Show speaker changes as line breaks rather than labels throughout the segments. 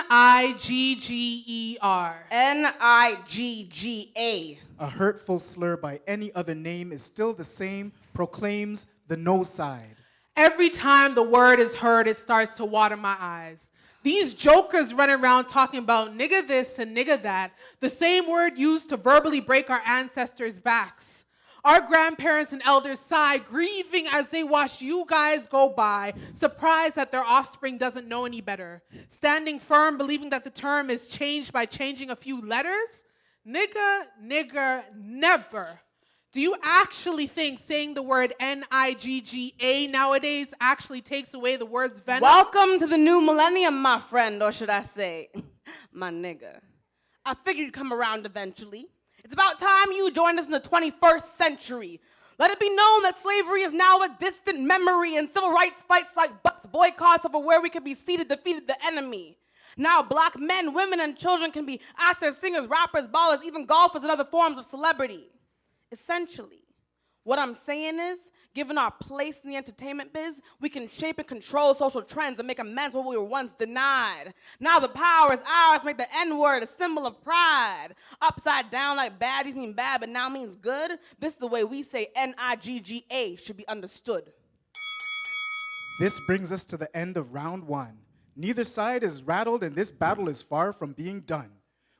Nigger.
Nigga.
A hurtful slur by any other name is still the same, proclaims the no side.
Every time the word is heard, it starts to water my eyes. These jokers run around talking about nigga this and nigga that, the same word used to verbally break our ancestors' backs. Our grandparents and elders sigh, grieving as they watch you guys go by, surprised that their offspring doesn't know any better. Standing firm, believing that the term is changed by changing a few letters? Nigger, never. Do you actually think saying the word Nigga nowadays actually takes away the word's venom?
Welcome to the new millennium, my friend, or should I say, my nigga. I figured you'd come around eventually. It's about time you joined us in the 21st century. Let it be known that slavery is now a distant memory and civil rights fights like butts, boycotts over where we can be seated defeated the enemy. Now black men, women, and children can be actors, singers, rappers, ballers, even golfers and other forms of celebrity. Essentially, what I'm saying is, given our place in the entertainment biz, we can shape and control social trends and make amends for what we were once denied. Now the power is ours to make the N-word a symbol of pride. Upside down like bad used to mean bad, but now means good. This is the way we say Nigga should be understood.
This brings us to the end of round one. Neither side is rattled and this battle is far from being done.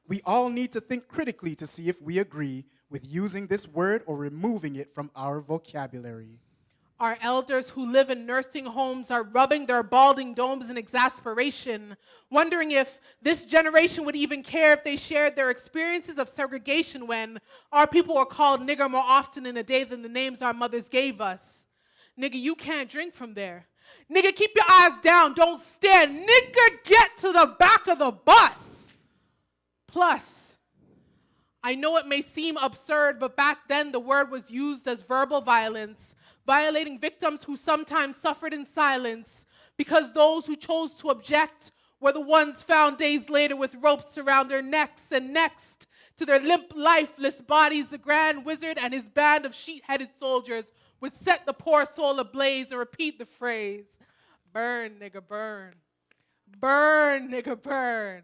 We all need to think critically to see if we agree with using this word or removing it from our vocabulary.
Our elders who live in nursing homes are rubbing their balding domes in exasperation, wondering if this generation would even care if they shared their experiences of segregation when our people were called nigger more often in a day than the names our mothers gave us. Nigga, you can't drink from there. Nigga, keep your eyes down, don't stare. Nigga, get to the back of the bus. Plus, I know it may seem absurd, but back then the word was used as verbal violence, violating victims who sometimes suffered in silence because those who chose to object were the ones found days later with ropes around their necks, and next to their limp, lifeless bodies, the Grand Wizard and his band of sheet-headed soldiers would set the poor soul ablaze and repeat the phrase, burn, nigga, burn. Burn, nigga, burn.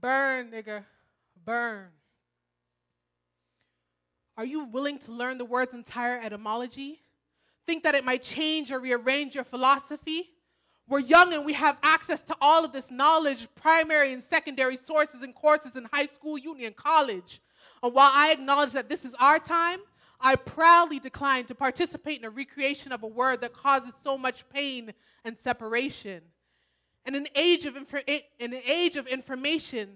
Burn, nigga, burn. Are you willing to learn the word's entire etymology? Think that it might change or rearrange your philosophy? We're young and we have access to all of this knowledge, primary and secondary sources and courses in high school, uni, and college. And while I acknowledge that this is our time, I proudly decline to participate in a recreation of a word that causes so much pain and separation. In an age of information,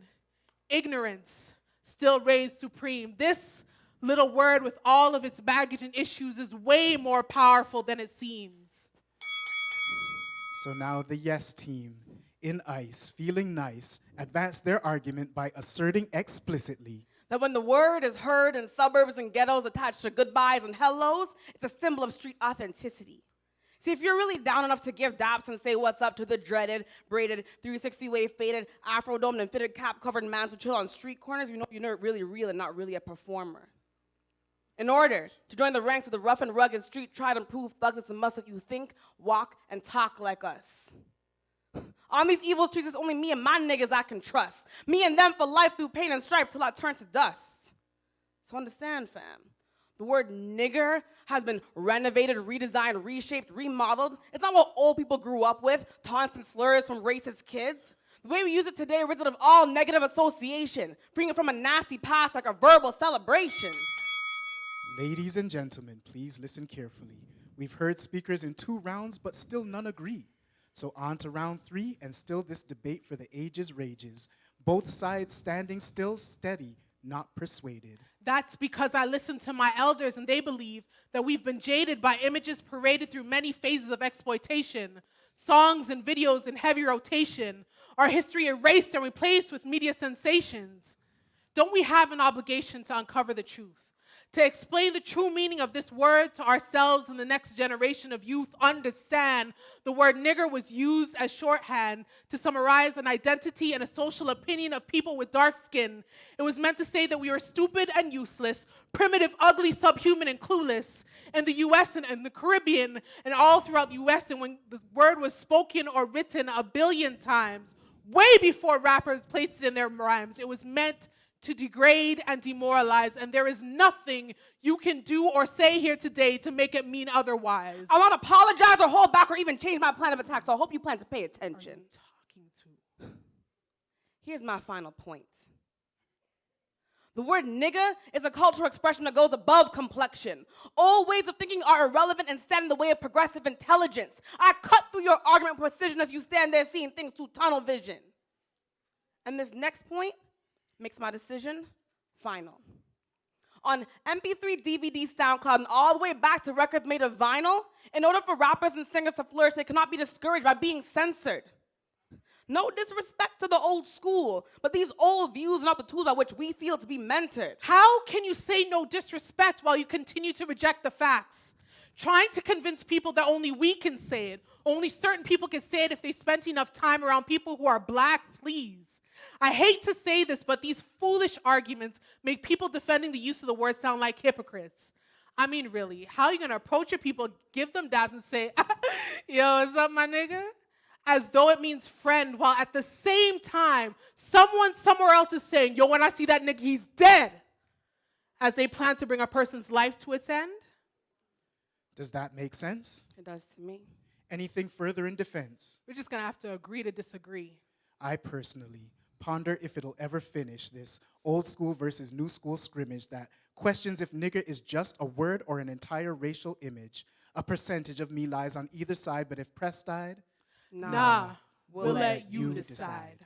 ignorance still reigns supreme. This little word with all of its baggage and issues is way more powerful than it seems.
So now the yes team, in ICE, feeling nice, advanced their argument by asserting explicitly
that when the word is heard in suburbs and ghettos attached to goodbyes and hellos, it's a symbol of street authenticity. See, if you're really down enough to give daps and say what's up to the dreaded, braided, 360-wave faded, afro-domed and fitted cap-covered man who chill on street corners, you know you're really real and not really a performer. In order to join the ranks of the rough and rugged street tried and proved thugs, it's a must that you think, walk, and talk like us. On these evil streets, it's only me and my niggas I can trust. Me and them for life through pain and strife till I turn to dust. So understand, fam. The word nigger has been renovated, redesigned, reshaped, remodeled. It's not what old people grew up with, taunts and slurs from racist kids. The way we use it today, rid it of all negative association, freeing it from a nasty past like a verbal celebration.
Ladies and gentlemen, please listen carefully. We've heard speakers in 2 rounds, but still none agree. So on to round 3, and still this debate for the ages rages. Both sides standing still steady, not persuaded.
That's because I listened to my elders and they believe that we've been jaded by images paraded through many phases of exploitation, songs and videos in heavy rotation, our history erased and replaced with media sensations. Don't we have an obligation to uncover the truth? To explain the true meaning of this word to ourselves and the next generation of youth? Understand the word nigger was used as shorthand to summarize an identity and a social opinion of people with dark skin. It was meant to say that we were stupid and useless, primitive, ugly, subhuman, and clueless. In the U.S. and the Caribbean and all throughout the U.S., and when the word was spoken or written 1 billion times, way before rappers placed it in their rhymes. It was meant to degrade and demoralize, and there is nothing you can do or say here today to make it mean otherwise.
I won't apologize or hold back or even change my plan of attack, so I hope you plan to pay attention.
Talking to.
Here's my final point. The word nigga is a cultural expression that goes above complexion. Old ways of thinking are irrelevant and stand in the way of progressive intelligence. I cut through your argument with precision as you stand there seeing things through tunnel vision. And this next point makes my decision final. On MP3, DVD, SoundCloud, and all the way back to records made of vinyl, in order for rappers and singers to flourish, they cannot be discouraged by being censored. No disrespect to the old school, but these old views are not the tools by which we feel to be mentored.
How can you say no disrespect while you continue to reject the facts? Trying to convince people that only we can say it, only certain people can say it if they spent enough time around people who are black, please. I hate to say this, but these foolish arguments make people defending the use of the word sound like hypocrites. I mean, really, how are you going to approach your people, give them dabs, and say, yo, what's up, my nigga? As though it means friend, while at the same time, someone somewhere else is saying, yo, when I see that nigga, he's dead, as they plan to bring a person's life to its end?
Does that make sense?
It does to me.
Anything further in defense?
We're just going to have to agree to disagree.
I personally ponder if it'll ever finish this old school versus new school scrimmage that questions if nigger is just a word or an entire racial image. A percentage of me lies on either side, but if pressed died,
Nah, we'll let you decide.